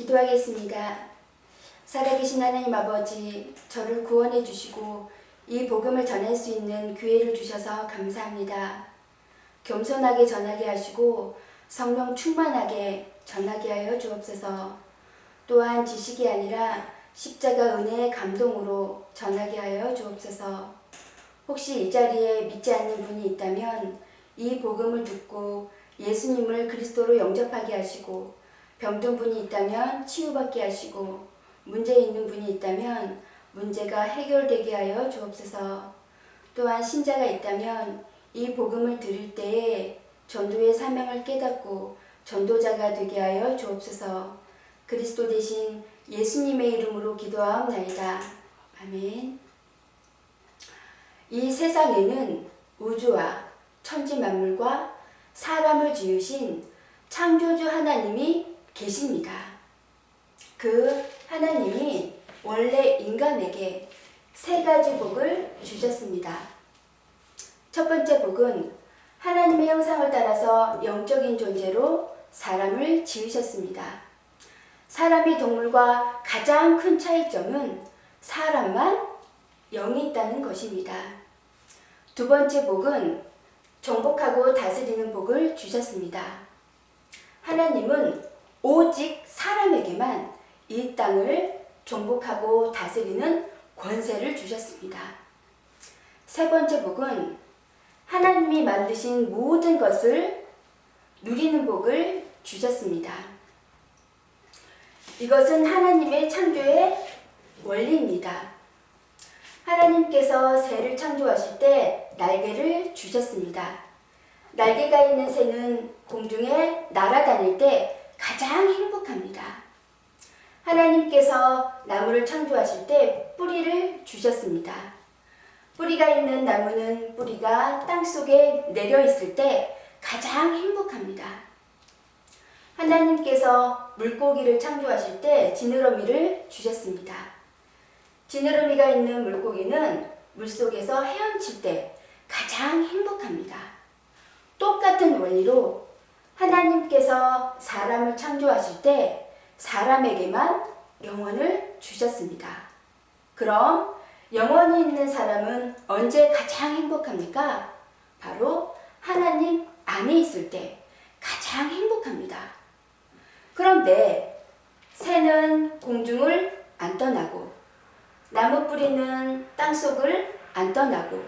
기도하겠습니다. 살아계신 하나님 아버지, 저를 구원해 주시고 이 복음을 전할 수 있는 기회를 주셔서 감사합니다. 겸손하게 전하게 하시고 성령 충만하게 전하게 하여 주옵소서. 또한 지식이 아니라 십자가 은혜의 감동으로 전하게 하여 주옵소서. 혹시 이 자리에 믿지 않는 분이 있다면 이 복음을 듣고 예수님을 그리스도로 영접하게 하시고, 병든 분이 있다면 치유받게 하시고, 문제 있는 분이 있다면 문제가 해결되게 하여 주옵소서. 또한 신자가 있다면 이 복음을 들을 때에 전도의 사명을 깨닫고 전도자가 되게 하여 주옵소서. 그리스도 대신 예수님의 이름으로 기도하옵나이다. 아멘. 이 세상에는 우주와 천지 만물과 사람을 지으신 창조주 하나님이 계십니다. 그 하나님이 원래 인간에게 세 가지 복을 주셨습니다. 첫 번째 복은 하나님의 형상을 따라서 영적인 존재로 사람을 지으셨습니다. 사람이 동물과 가장 큰 차이점은 사람만 영이 있다는 것입니다. 두 번째 복은 정복하고 다스리는 복을 주셨습니다. 하나님은 오직 사람에게만 이 땅을 정복하고 다스리는 권세를 주셨습니다. 세 번째 복은 하나님이 만드신 모든 것을 누리는 복을 주셨습니다. 이것은 하나님의 창조의 원리입니다. 하나님께서 새를 창조하실 때 날개를 주셨습니다. 날개가 있는 새는 공중에 날아다닐 때 가장 행복합니다. 하나님께서 나무를 창조하실 때 뿌리를 주셨습니다. 뿌리가 있는 나무는 뿌리가 땅속에 내려 있을 때 가장 행복합니다. 하나님께서 물고기를 창조하실 때 지느러미를 주셨습니다. 지느러미가 있는 물고기는 물속에서 헤엄칠 때 가장 행복합니다. 똑같은 원리로 하나님께서 사람을 창조하실 때 사람에게만 영혼을 주셨습니다. 그럼 영혼이 있는 사람은 언제 가장 행복합니까? 바로 하나님 안에 있을 때 가장 행복합니다. 그런데 새는 공중을 안 떠나고, 나무 뿌리는 땅속을 안 떠나고,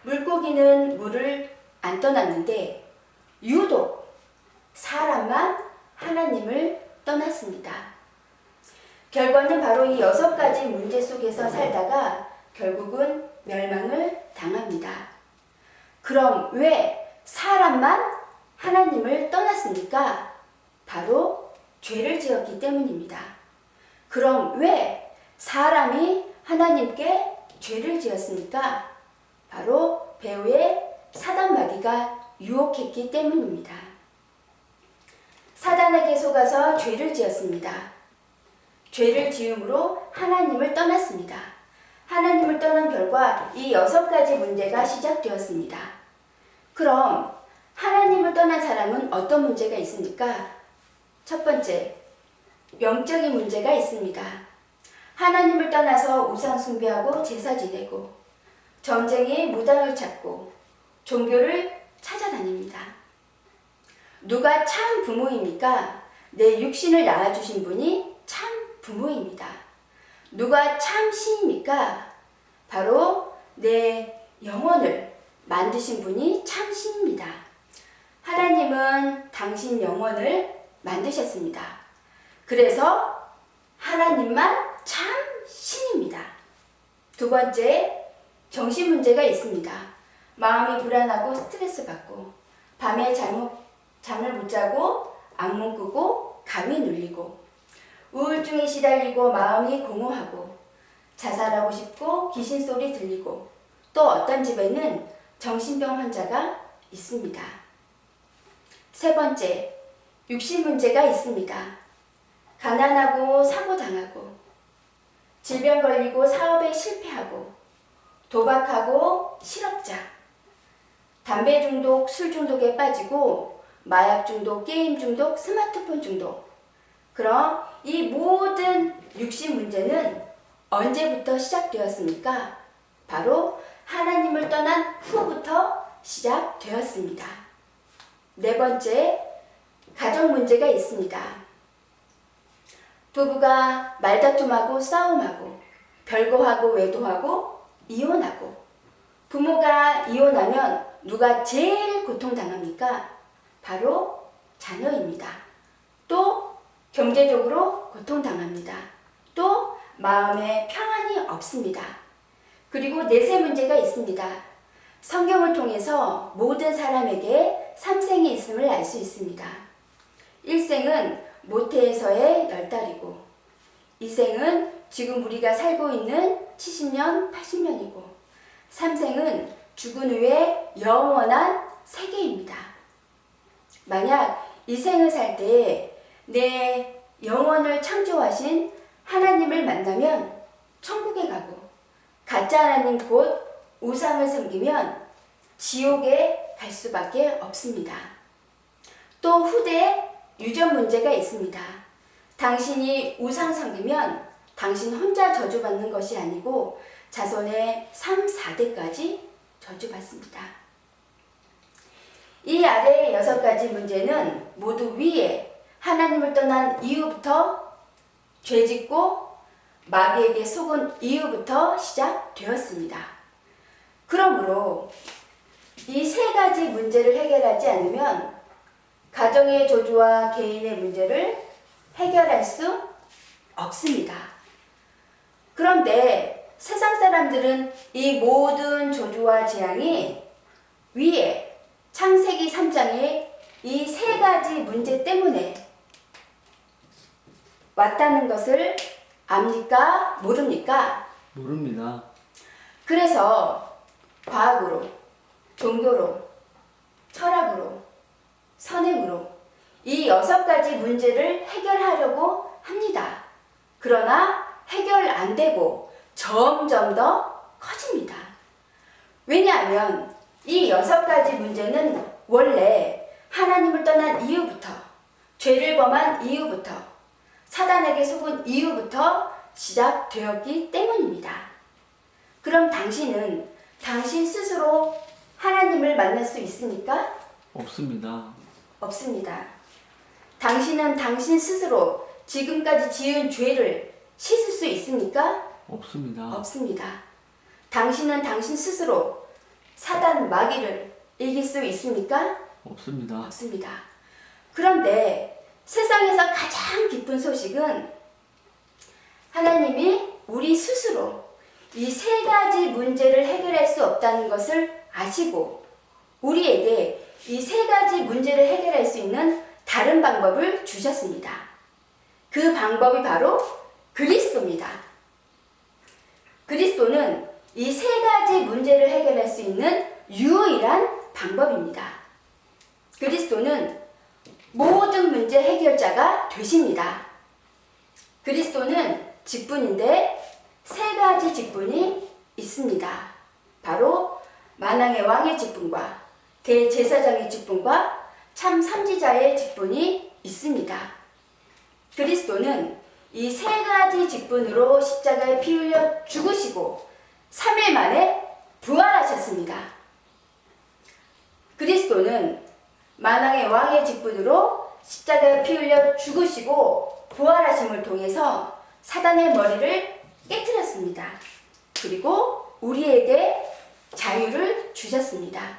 물고기는 물을 안 떠났는데 유독 사람만 하나님을 떠났습니다. 결과는 바로 이 6가지 문제 속에서 살다가 결국은 멸망을 당합니다. 그럼 왜 사람만 하나님을 떠났습니까? 바로 죄를 지었기 때문입니다. 그럼 왜 사람이 하나님께 죄를 지었습니까? 바로 배후에 사단 마귀가 유혹했기 때문입니다. 사단에게 속아서 죄를 지었습니다. 죄를 지음으로 하나님을 떠났습니다. 하나님을 떠난 결과 이 6가지 문제가 시작되었습니다. 그럼 하나님을 떠난 사람은 어떤 문제가 있습니까? 첫 번째, 영적인 문제가 있습니다. 하나님을 떠나서 우상 숭배하고 제사 지내고, 점쟁이 무당을 찾고, 종교를 찾아다닙니다. 누가 참 부모입니까? 내 육신을 낳아주신 분이 참 부모입니다. 누가 참 신입니까? 바로 내 영혼을 만드신 분이 참 신입니다. 하나님은 당신 영혼을 만드셨습니다. 그래서 하나님만 참 신입니다. 두 번째, 정신 문제가 있습니다. 마음이 불안하고 스트레스 받고, 밤에 잠을 못 자고, 악몽 꾸고, 감이 눌리고, 우울증에 시달리고 마음이 공허하고, 자살하고 싶고 귀신 소리 들리고, 또 어떤 집에는 정신병 환자가 있습니다. 세 번째, 육신 문제가 있습니다. 가난하고 사고당하고, 질병 걸리고 사업에 실패하고, 도박하고 실업자, 담배 중독, 술 중독에 빠지고, 마약 중독, 게임 중독, 스마트폰 중독, 그럼 이 모든 육신 문제는 언제부터 시작되었습니까? 바로 하나님을 떠난 후부터 시작되었습니다. 네 번째, 가정 문제가 있습니다. 부부가 말다툼하고 싸움하고 별거하고 외도하고 이혼하고 부모가 이혼하면 누가 제일 고통당합니까? 바로 자녀입니다. 또 경제적으로 고통당합니다. 또 마음에 평안이 없습니다. 그리고 내세 문제가 있습니다. 성경을 통해서 모든 사람에게 삼생이 있음을 알 수 있습니다. 일생은 모태에서의 10달이고 이생은 지금 우리가 살고 있는 70년, 80년이고 삼생은 죽은 후에 영원한 세계입니다. 만약 이 생을 살 때 내 영혼을 창조하신 하나님을 만나면 천국에 가고 가짜 하나님 곧 우상을 섬기면 지옥에 갈 수밖에 없습니다. 또 후대에 유전 문제가 있습니다. 당신이 우상 섬기면 당신 혼자 저주받는 것이 아니고 자손의 3, 4대까지 저주받습니다. 이 아래의 6가지 문제는 모두 위에 하나님을 떠난 이후부터 죄짓고 마귀에게 속은 이후부터 시작되었습니다. 그러므로 이 3가지 문제를 해결하지 않으면 가정의 저주와 개인의 문제를 해결할 수 없습니다. 그런데 세상 사람들은 이 모든 저주와 재앙이 위에 창세기 3장의 이 3가지 문제 때문에 왔다는 것을 압니까? 모릅니까? 모릅니다. 그래서 과학으로, 종교로, 철학으로, 선행으로 이 6가지 문제를 해결하려고 합니다. 그러나 해결 안 되고 점점 더 커집니다. 왜냐하면 이 6가지 문제는 원래 하나님을 떠난 이후부터, 죄를 범한 이후부터, 사단에게 속은 이후부터 시작되었기 때문입니다. 그럼 당신은 당신 스스로 하나님을 만날 수 있습니까? 없습니다. 없습니다. 당신은 당신 스스로 지금까지 지은 죄를 씻을 수 있습니까? 없습니다. 없습니다. 당신은 당신 스스로 사단 마귀를 이길 수 있습니까? 없습니다. 없습니다. 그런데 세상에서 가장 기쁜 소식은 하나님이 우리 스스로 이 3가지 문제를 해결할 수 없다는 것을 아시고 우리에게 이 3가지 문제를 해결할 수 있는 다른 방법을 주셨습니다. 그 방법이 바로 그리스도입니다. 그리스도는 이 3가지 문제를 해결할 수 있는 유일한 방법입니다. 그리스도는 모든 문제 해결자가 되십니다. 그리스도는 직분인데 3가지 직분이 있습니다. 바로 만왕의 왕의 직분과 대제사장의 직분과 참 선지자의 직분이 있습니다. 그리스도는 이 3가지 직분으로 십자가에 피 흘려 죽으시고 3일 만에 부활하셨습니다. 그리스도는 만왕의 왕의 직분으로 십자가에 피 흘려 죽으시고 부활하심을 통해서 사단의 머리를 깨뜨렸습니다. 그리고 우리에게 자유를 주셨습니다.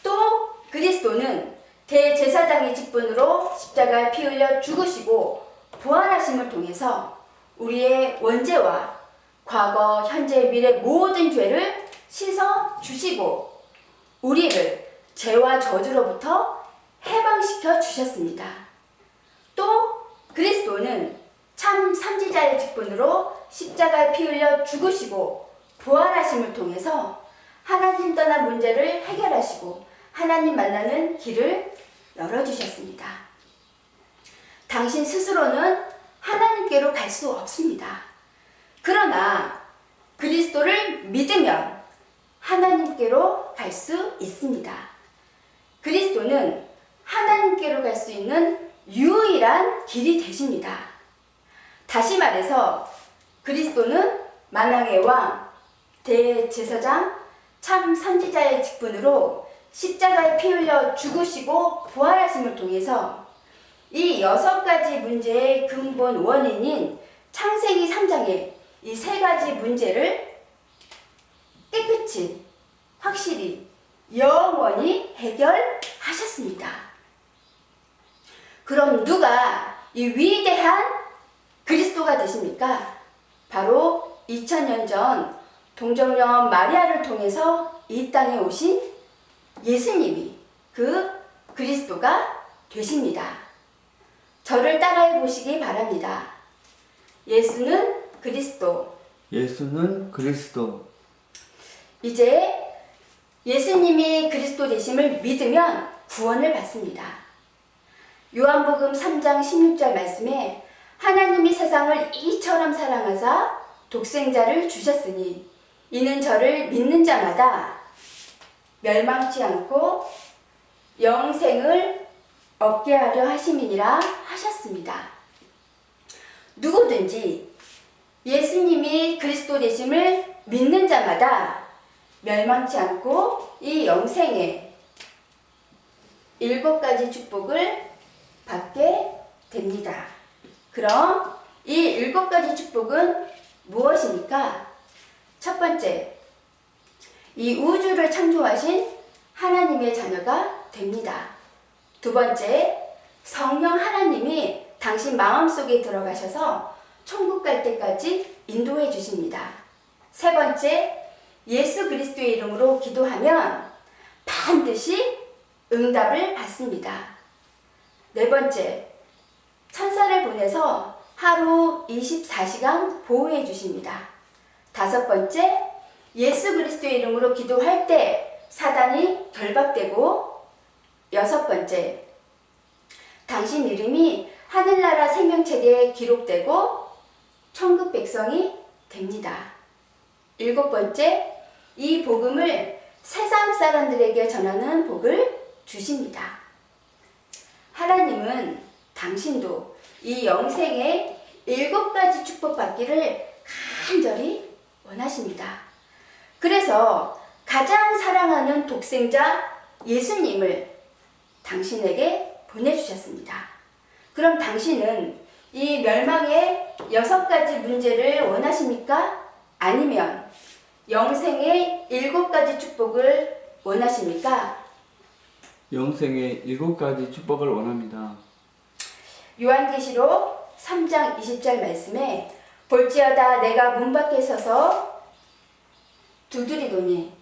또 그리스도는 대제사장의 직분으로 십자가에 피 흘려 죽으시고 부활하심을 통해서 우리의 원죄와 과거, 현재, 미래 모든 죄를 씻어 주시고 우리를 죄와 저주로부터 해방시켜 주셨습니다. 또 그리스도는 참 선지자의 직분으로 십자가에 피 흘려 죽으시고 부활하심을 통해서 하나님 떠난 문제를 해결하시고 하나님 만나는 길을 열어주셨습니다. 당신 스스로는 하나님께로 갈 수 없습니다. 그러나 그리스도를 믿으면 하나님께로 갈 수 있습니다. 그리스도는 하나님께로 갈 수 있는 유일한 길이 되십니다. 다시 말해서 그리스도는 만왕의 왕, 대제사장, 참 선지자의 직분으로 십자가에 피 흘려 죽으시고 부활하심을 통해서 이 6가지 문제의 근본 원인인 창세기 3장의 이 3가지 문제를 깨끗이, 확실히, 영원히 해결하셨습니다. 그럼 누가 이 위대한 그리스도가 되십니까? 바로 2000년 전 동정녀 마리아를 통해서 이 땅에 오신 예수님이 그 그리스도가 되십니다. 저를 따라해 보시기 바랍니다. 예수는 그리스도. 예수는 그리스도. 이제 예수님이 그리스도 되심을 믿으면 구원을 받습니다. 요한복음 3장 16절 말씀에 하나님이 세상을 이처럼 사랑하사 독생자를 주셨으니 이는 저를 믿는 자마다 멸망치 않고 영생을 얻게 하려 하심이니라 하셨습니다. 누구든지 예수님이 그리스도 되심을 믿는 자마다 멸망치 않고 이 영생의 7가지 축복을 받게 됩니다. 그럼 이 7가지 축복은 무엇입니까? 첫 번째, 이 우주를 창조하신 하나님의 자녀가 됩니다. 두 번째, 성령 하나님이 당신 마음속에 들어가셔서 천국 갈 때까지 인도해 주십니다. 세 번째, 예수 그리스도의 이름으로 기도하면 반드시 응답을 받습니다. 네 번째, 천사를 보내서 하루 24시간 보호해 주십니다. 다섯 번째, 예수 그리스도의 이름으로 기도할 때 사단이 결박되고, 여섯 번째, 당신 이름이 하늘나라 생명책에 기록되고 천국 백성이 됩니다. 일곱 번째, 이 복음을 세상 사람들에게 전하는 복을 주십니다. 하나님은 당신도 이 영생의 7가지 축복받기를 간절히 원하십니다. 그래서 가장 사랑하는 독생자 예수님을 당신에게 보내주셨습니다. 그럼 당신은 이 멸망의 6가지 문제를 원하십니까? 아니면 영생의 7가지 축복을 원하십니까? 영생의 7가지 축복을 원합니다. 요한계시록 3장 20절 말씀에 볼지어다 내가 문 밖에 서서 두드리노니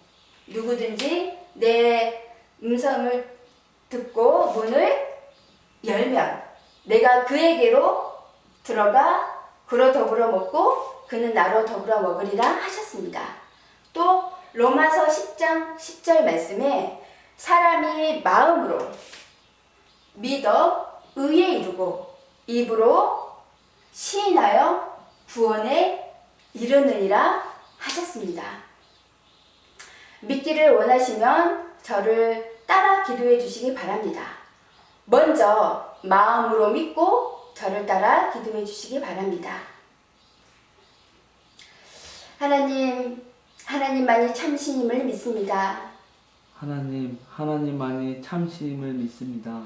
누구든지 내 음성을 듣고 문을 열면 내가 그에게로 들어가 그로 더불어 먹고 그는 나로 더불어 먹으리라 하셨습니다. 또 로마서 10장 10절 말씀에 사람이 마음으로 믿어 의에 이르고 입으로 시인하여 구원에 이르느니라 하셨습니다. 믿기를 원하시면 저를 따라 기도해 주시기 바랍니다. 먼저 마음으로 믿고 저를 따라 기도해 주시기 바랍니다. 하나님만이 참신임을 믿습니다. 하나님만이 참신임을 믿습니다.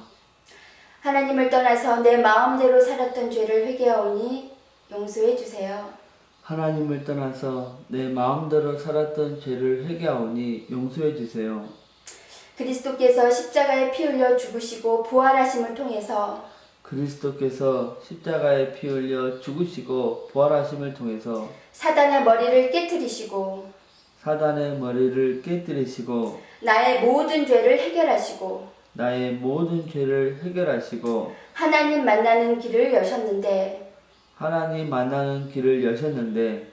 하나님을 떠나서 내 마음대로 살았던 죄를 회개하오니 용서해 주세요. 하나님을 떠나서 내 마음대로 살았던 죄를 회개하오니 용서해 주세요. 그리스도께서 십자가에 피 흘려 죽으시고 부활하심을 통해서 그리스도께서 십자가에 피 흘려 죽으시고 부활하심을 통해서 사단의 머리를 깨뜨리시고 사단의 머리를 깨뜨리시고 나의 모든 죄를 해결하시고 나의 모든 죄를 해결하시고 하나님 만나는 길을 여셨는데 하나님 만나는 길을 여셨는데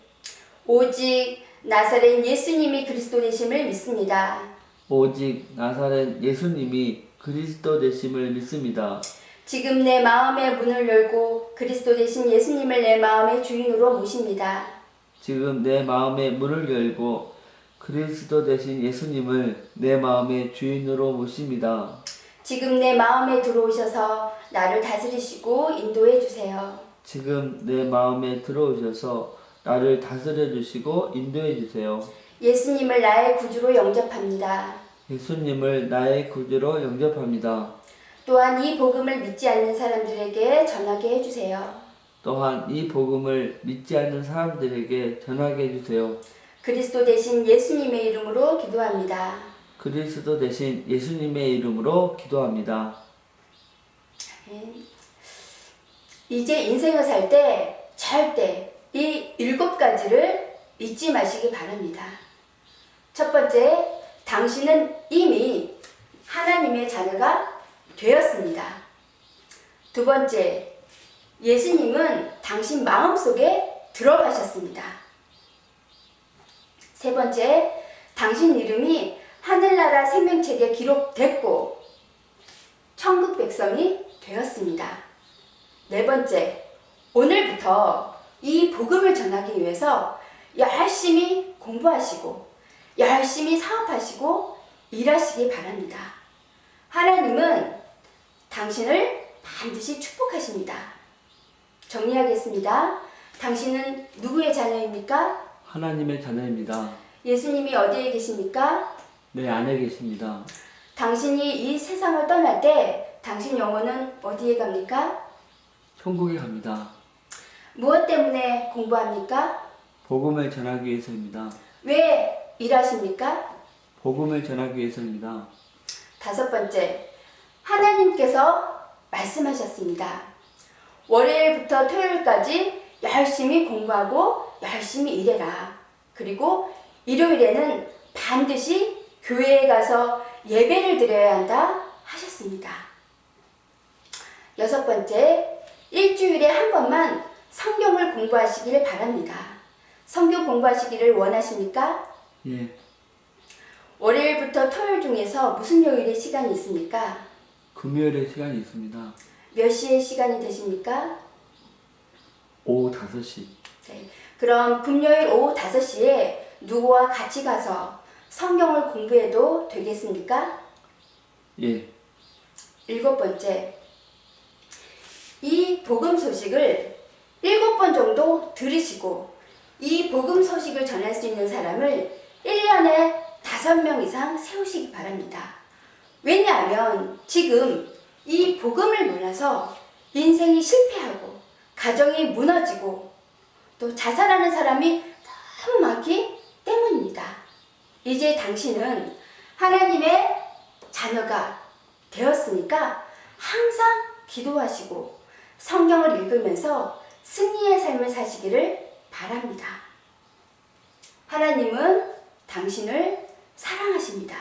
오직 나사렛 예수님이 그리스도 되심을 믿습니다. 오직 나사렛 예수님이 그리스도 되심을 믿습니다. 지금 내 마음의 문을 열고 그리스도 되신 예수님을 내 마음의 주인으로 모십니다. 지금 내 마음의 문을 열고 그리스도 되신 예수님을 내 마음의 주인으로 모십니다. 지금 내 마음에 들어오셔서 나를 다스리시고 인도해 주세요. 지금 내 마음에 들어오셔서 나를 다스려 주시고 인도해 주세요. 예수님을 나의 구주로 영접합니다. 예수님을 나의 구주로 영접합니다. 또한 이 복음을 믿지 않는 사람들에게 전하게 해주세요. 또한 이 복음을 믿지 않는 사람들에게 전하게 해주세요. 그리스도 대신 예수님의 이름으로 기도합니다. 그리스도 대신 예수님의 이름으로 기도합니다. 이제 인생을 살 때 절대 이 7가지를 잊지 마시기 바랍니다. 첫 번째, 당신은 이미 하나님의 자녀가 되었습니다. 두 번째, 예수님은 당신 마음속에 들어가셨습니다. 세 번째, 당신 이름이 하늘나라 생명책에 기록됐고 천국 백성이 되었습니다. 네 번째, 오늘부터 이 복음을 전하기 위해서 열심히 공부하시고 열심히 사업하시고 일하시기 바랍니다. 하나님은 당신을 반드시 축복하십니다. 정리하겠습니다. 당신은 누구의 자녀입니까? 하나님의 자녀입니다. 예수님이 어디에 계십니까? 내 안에 계십니다. 당신이 이 세상을 떠날 때 당신 영혼은 어디에 갑니까? 천국에 갑니다. 무엇 때문에 공부합니까? 복음을 전하기 위해서입니다. 왜 일하십니까? 복음을 전하기 위해서입니다. 다섯 번째, 하나님께서 말씀하셨습니다. 월요일부터 토요일까지 열심히 공부하고 열심히 일해라. 그리고 일요일에는 반드시 교회에 가서 예배를 드려야 한다 하셨습니다. 여섯 번째, 일주일에 한 번만 성경을 공부하시기를 바랍니다. 성경 공부하시기를 원하십니까? 예, 월요일부터 토요일 중에서 무슨 요일에 시간이 있습니까? 금요일에 시간이 있습니다. 몇 시에 시간이 되십니까? 오후 5시. 네. 그럼 금요일 오후 5시에 누구와 같이 가서 성경을 공부해도 되겠습니까? 예, 일곱 번째, 이 복음 소식을 7번 정도 들으시고 이 복음 소식을 전할 수 있는 사람을 1년에 5명 이상 세우시기 바랍니다. 왜냐하면 지금 이 복음을 몰라서 인생이 실패하고 가정이 무너지고 또 자살하는 사람이 너무 많기 때문입니다. 이제 당신은 하나님의 자녀가 되었으니까 항상 기도하시고 성경을 읽으면서 승리의 삶을 사시기를 바랍니다. 하나님은 당신을 사랑하십니다.